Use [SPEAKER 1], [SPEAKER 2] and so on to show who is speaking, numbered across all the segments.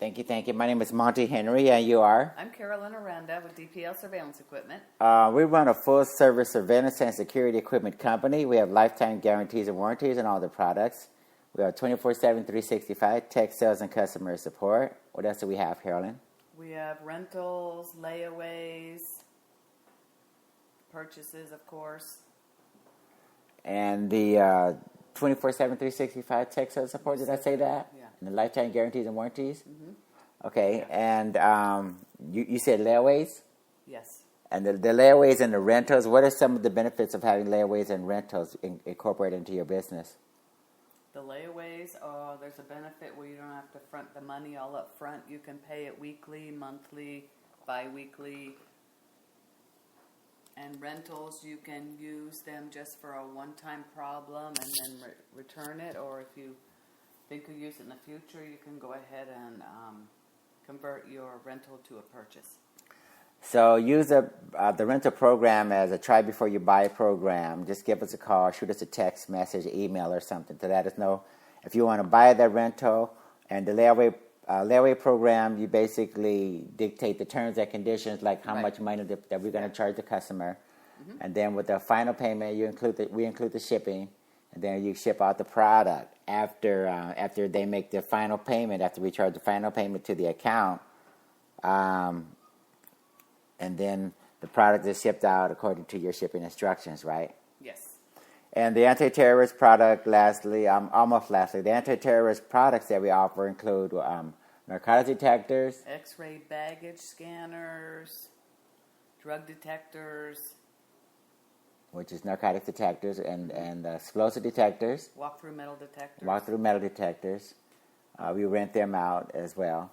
[SPEAKER 1] Thank you, thank you. My name is Monty Henry, and you are?
[SPEAKER 2] I'm Carolyn Aranda with DPL Surveillance Equipment.
[SPEAKER 1] We run a full-service surveillance and security equipment company. We have lifetime guarantees and warranties on all the products. We have 24/7, 365 tech sales and customer support. What else do we have, Carolyn?
[SPEAKER 2] We have rentals, layaways, purchases, of course.
[SPEAKER 1] And the 24/7, 365 tech sales support, did I say that?
[SPEAKER 2] Yeah.
[SPEAKER 1] And the lifetime guarantees and warranties?
[SPEAKER 2] Mm-hmm.
[SPEAKER 1] Okay,
[SPEAKER 2] Yeah.
[SPEAKER 1] and you said layaways?
[SPEAKER 2] Yes.
[SPEAKER 1] And the layaways and the rentals, what are some of the benefits of having layaways and rentals incorporated into your business?
[SPEAKER 2] The layaways, there's a benefit where you don't have to front the money all up front. You can pay it weekly, monthly, bi-weekly. And rentals, you can use them just for a one-time problem and then return it. Or if you think you'll use it in the future, you can go ahead and convert your rental to a purchase.
[SPEAKER 1] So use the rental program as a try before you buy program. Just give us a call, shoot us a text message, email or something to let us know if you want to buy that rental. And the layaway program, you basically dictate the terms and conditions, like how much money that we're going to charge the customer. Mm-hmm. And then with the final payment, we include the shipping, and then you ship out the product after they make the final payment, after we charge the final payment to the account. And then the product is shipped out according to your shipping instructions, right?
[SPEAKER 2] Yes.
[SPEAKER 1] And the anti-terrorist product, the anti-terrorist products that we offer include narcotic detectors,
[SPEAKER 2] X-ray baggage scanners, drug detectors,
[SPEAKER 1] which is narcotic detectors, and explosive detectors.
[SPEAKER 2] Walk-through metal detectors.
[SPEAKER 1] We rent them out as well.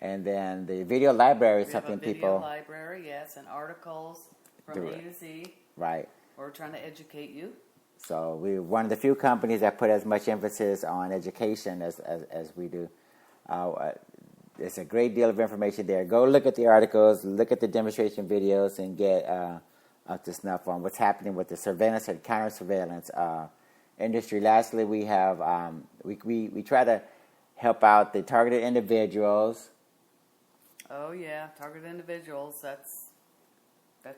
[SPEAKER 1] And then the video library is something people...
[SPEAKER 2] Video library, yes, and articles from A to Z.
[SPEAKER 1] Right.
[SPEAKER 2] We're trying to educate you.
[SPEAKER 1] So we're one of the few companies that put as much emphasis on education as we do. There's a great deal of information there. Go look at the articles, look at the demonstration videos, and get up to snuff on what's happening with the surveillance and counter-surveillance industry. Lastly, we have we try to help out the targeted individuals.
[SPEAKER 2] Oh yeah, targeted individuals. That's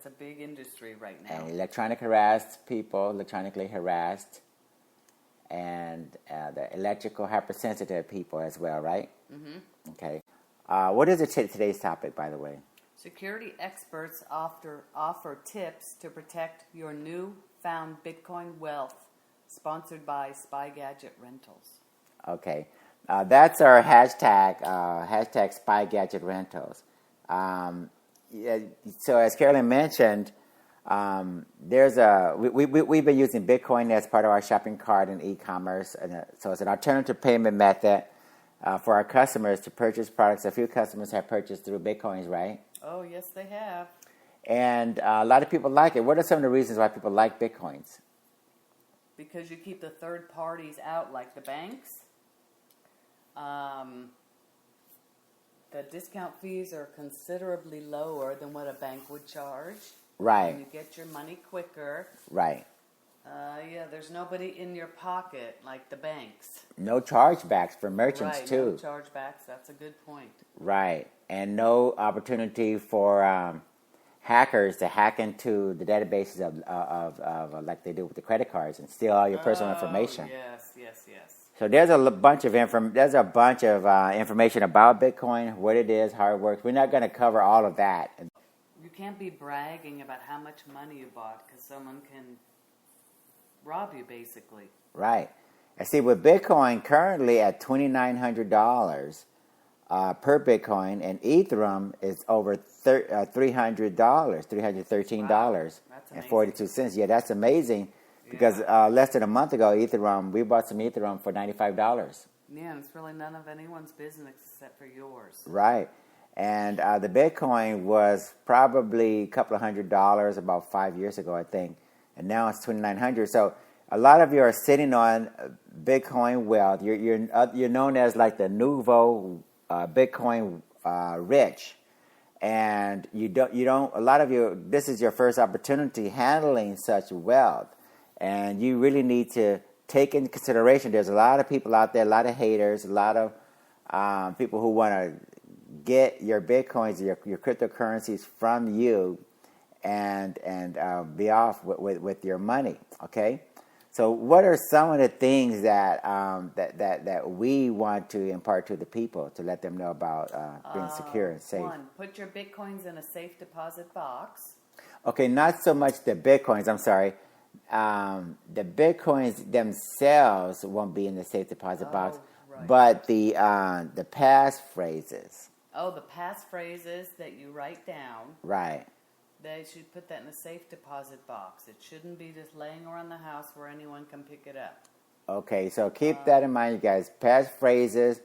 [SPEAKER 2] a big industry right now.
[SPEAKER 1] And electronically harassed, and the electrical hypersensitive people as well, right? Mm-hmm. Okay. What is today's topic, by the way?
[SPEAKER 2] Security experts offer tips to protect your newfound Bitcoin wealth, sponsored by Spy Gadget Rentals.
[SPEAKER 1] Okay. That's our hashtag Spy Gadget Rentals. So as Carolyn mentioned, we've been using Bitcoin as part of our shopping cart and e-commerce, and so it's an alternative payment method for our customers to purchase products. A few customers have purchased through Bitcoins, right?
[SPEAKER 2] Oh, yes, they have.
[SPEAKER 1] And a lot of people like it. What are some of the reasons why people like Bitcoins?
[SPEAKER 2] Because you keep the third parties out, like the banks. The discount fees are considerably lower than what a bank would charge.
[SPEAKER 1] Right.
[SPEAKER 2] And you get your money quicker.
[SPEAKER 1] Right.
[SPEAKER 2] There's nobody in your pocket like the banks.
[SPEAKER 1] No chargebacks for merchants, too.
[SPEAKER 2] Right, no chargebacks. That's a good point.
[SPEAKER 1] Right. And no opportunity for hackers to hack into the databases of like they do with the credit cards and steal all your personal information.
[SPEAKER 2] Yes.
[SPEAKER 1] So there's a bunch of information about Bitcoin, what it is, how it works. We're not going to cover all of that.
[SPEAKER 2] You can't be bragging about how much money you bought because someone can rob you, basically.
[SPEAKER 1] Right. And see, with Bitcoin currently at $2,900 per Bitcoin, and Ethereum is over $300, $313.42. Yeah, that's amazing. Because less than a month ago, we bought some Ethereum for $95.
[SPEAKER 2] Yeah, and it's really none of anyone's business except for yours.
[SPEAKER 1] Right. And the Bitcoin was probably a couple of $100 about 5 years ago, I think. And now it's $2,900. So a lot of you are sitting on Bitcoin wealth. You're known as like the nouveau Bitcoin rich. And you don't. A lot of you, this is your first opportunity handling such wealth. And you really need to take into consideration, there's a lot of people out there, a lot of haters, a lot of people who want to get your bitcoins, your cryptocurrencies from you, and be off with your money. Okay, so what are some of the things that that we want to impart to the people to let them know about being secure and safe?
[SPEAKER 2] One, put your bitcoins in a safe deposit box.
[SPEAKER 1] Okay, not so much the bitcoins. I'm sorry. The bitcoins themselves won't be in the safe deposit box,
[SPEAKER 2] right.
[SPEAKER 1] but the passphrases.
[SPEAKER 2] Oh, the passphrases that you write down.
[SPEAKER 1] Right.
[SPEAKER 2] They should put that in a safe deposit box. It shouldn't be just laying around the house where anyone can pick it up.
[SPEAKER 1] Okay, so keep that in mind, you guys. Passphrases,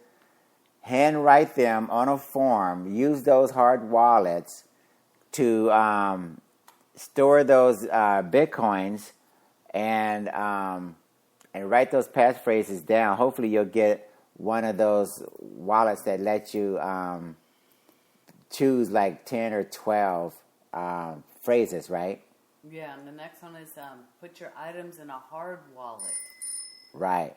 [SPEAKER 1] handwrite them on a form. Use those hard wallets to store those bitcoins and write those passphrases down. Hopefully, you'll get one of those wallets that let you choose like 10 or 12 phrases, right?
[SPEAKER 2] Yeah, and the next one is put your items in a hard wallet.
[SPEAKER 1] Right.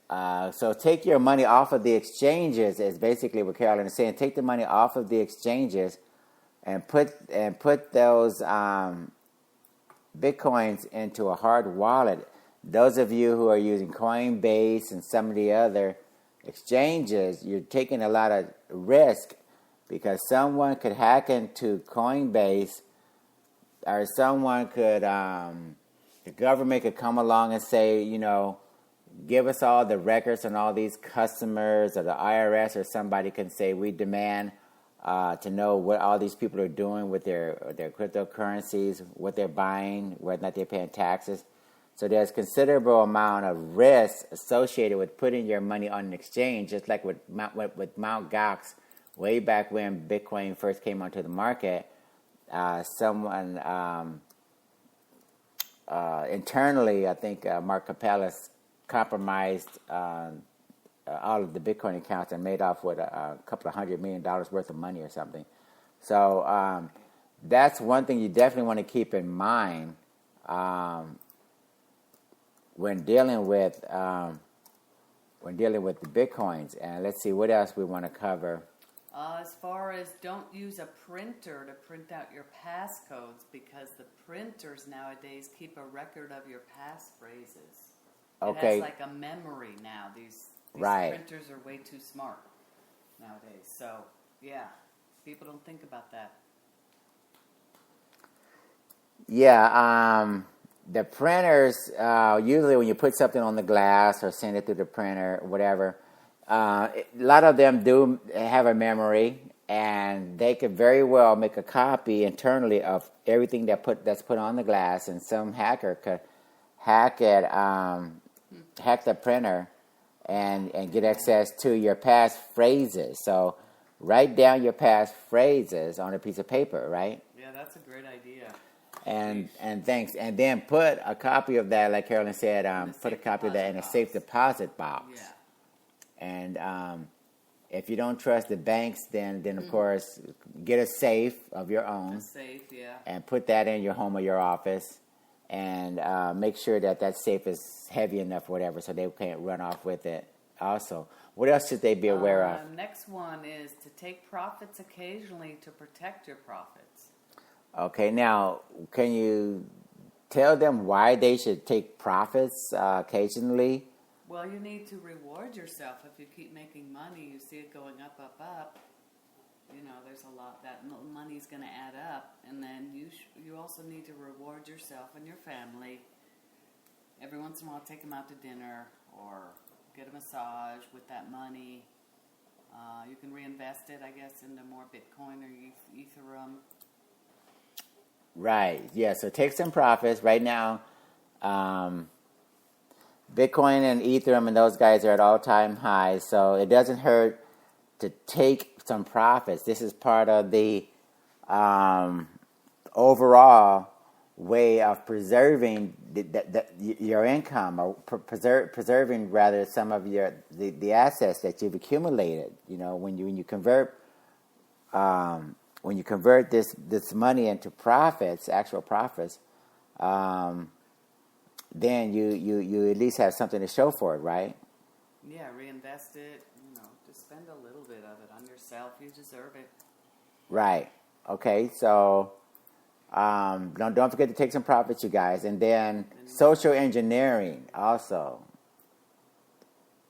[SPEAKER 1] So take your money off of the exchanges is basically what Carolyn is saying. Take the money off of the exchanges and put those bitcoins into a hard wallet. Those of you who are using Coinbase and some of the other exchanges, you're taking a lot of risk because someone could hack into Coinbase, or someone could, the government could come along and say, give us all the records on all these customers, or the IRS or somebody can say, we demand to know what all these people are doing with their cryptocurrencies, what they're buying, whether or not they're paying taxes. So there's considerable amount of risk associated with putting your money on an exchange, just like with Mt. Gox, way back when Bitcoin first came onto the market. Someone internally, I think Mark Capellas compromised all of the Bitcoin accounts and made off with a couple of $100 million worth of money or something. So that's one thing you definitely want to keep in mind when dealing with the Bitcoins. And let's see what else we want to cover.
[SPEAKER 2] As far as don't use a printer to print out your passcodes, because the printers nowadays keep a record of your passphrases.
[SPEAKER 1] Okay.
[SPEAKER 2] It has like a memory now. These
[SPEAKER 1] right.
[SPEAKER 2] printers are way too smart nowadays. So, yeah, people don't think about that.
[SPEAKER 1] Yeah, the printers, usually when you put something on the glass or send it through the printer, whatever, a lot of them do have a memory, and they could very well make a copy internally of everything that's put on the glass, and some hacker could hack the printer and get access to your passphrases. So write down your passphrases on a piece of paper, right?
[SPEAKER 2] Yeah, that's a great idea.
[SPEAKER 1] And thanks. And then put a copy of that, like Carolyn said, put a copy of that in a safe deposit box.
[SPEAKER 2] Yeah.
[SPEAKER 1] And if you don't trust the banks, then of course, get a safe of your own.
[SPEAKER 2] A safe, yeah.
[SPEAKER 1] And put that in your home or your office. And make sure that safe is heavy enough, whatever, so they can't run off with it also. What else should they be aware of?
[SPEAKER 2] Next one is to take profits occasionally to protect your profits.
[SPEAKER 1] Okay, now, can you tell them why they should take profits occasionally?
[SPEAKER 2] Well, you need to reward yourself. If you keep making money, you see it going up, there's a lot, that money's going to add up. And then you also need to reward yourself and your family. Every once in a while, take them out to dinner or get a massage with that money. You can reinvest it, I guess, into more Bitcoin or Ethereum.
[SPEAKER 1] Right, yeah, so take some profits. Right now, Bitcoin and Ethereum and those guys are at all-time highs, so it doesn't hurt to take some profits. This is part of the overall way of preserving your income, or preserving rather some of the assets that you've accumulated. When you convert this money into profits, actual profits, then you at least have something to show for it, right?
[SPEAKER 2] Yeah, reinvest it. Just spend a little bit of it on yourself. You deserve it.
[SPEAKER 1] Right. Okay. So don't forget to take some profits, you guys, and then social engineering also.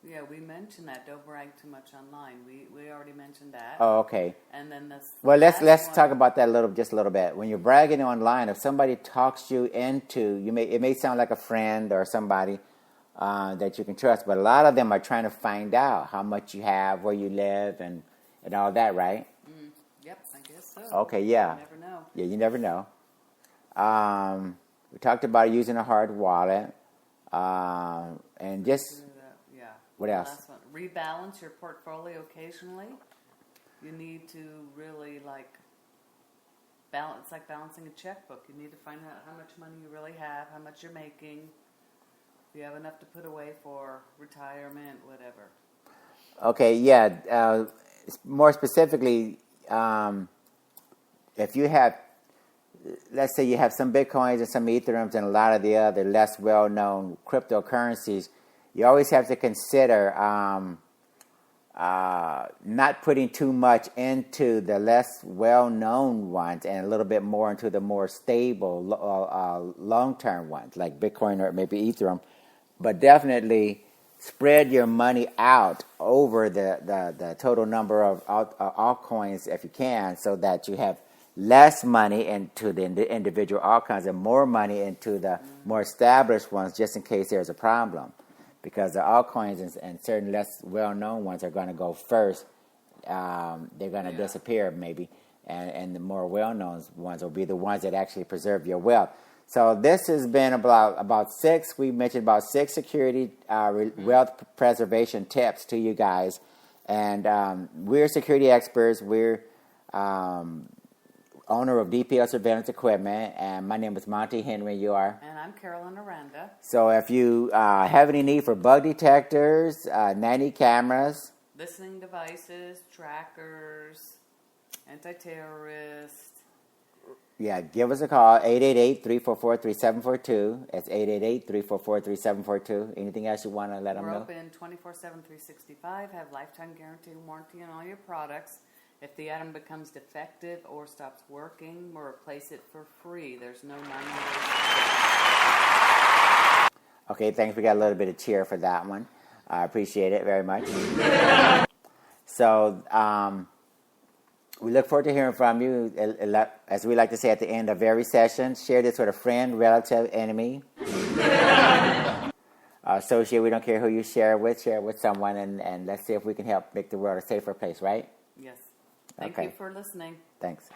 [SPEAKER 2] Yeah, we mentioned that. Don't brag too much online. We already mentioned that.
[SPEAKER 1] Oh, okay.
[SPEAKER 2] And then this.
[SPEAKER 1] Well, let's talk about that just a little bit. When you're bragging online, if somebody talks you into, it may sound like a friend or somebody that you can trust, but a lot of them are trying to find out how much you have, where you live, and all that, right?
[SPEAKER 2] Yep, I guess so.
[SPEAKER 1] Okay, yeah.
[SPEAKER 2] You never know.
[SPEAKER 1] Yeah, you never know. We talked about using a hard wallet, and just
[SPEAKER 2] Yeah.
[SPEAKER 1] what else?
[SPEAKER 2] Last one. Rebalance your portfolio occasionally. You need to really balance, like balancing a checkbook. You need to find out how much money you really have, how much you're making. If you have enough to put away for retirement, whatever.
[SPEAKER 1] Okay, yeah. More specifically, if you have, let's say you have some Bitcoins and some Ethereums and a lot of the other less well-known cryptocurrencies, you always have to consider not putting too much into the less well-known ones and a little bit more into the more stable long-term ones like Bitcoin or maybe Ethereum, but definitely spread your money out over the total number of altcoins if you can, so that you have less money into the individual altcoins and more money into the more established ones, just in case there's a problem. Because the altcoins and certain less well-known ones are going to go first. They're going to disappear maybe. And the more well-known ones will be the ones that actually preserve your wealth. So this has been about six. We mentioned about 6 security wealth preservation tips to you guys. And we're security experts. We're owner of DPL Surveillance Equipment, and my name is Monty Henry. You are?
[SPEAKER 2] And I'm Carolyn Aranda.
[SPEAKER 1] So if you have any need for bug detectors, nanny cameras,
[SPEAKER 2] Listening devices, trackers, anti-terrorist.
[SPEAKER 1] Yeah, give us a call, 888-344-3742. It's 888-344-3742. Anything else you want to let them
[SPEAKER 2] We're
[SPEAKER 1] know?
[SPEAKER 2] open 24/7, 365, have lifetime guarantee and warranty on all your products. If the item becomes defective or stops working, we'll replace it for free. There's no 90 days.
[SPEAKER 1] Okay, thanks. We got a little bit of cheer for that one. I appreciate it very much. So, we look forward to hearing from you. As we like to say at the end of every session, share this with a friend, relative, enemy, associate. We don't care who you share it with someone, and let's see if we can help make the world a safer place, right?
[SPEAKER 2] Yes. Thank
[SPEAKER 1] Okay.
[SPEAKER 2] you for listening.
[SPEAKER 1] Thanks.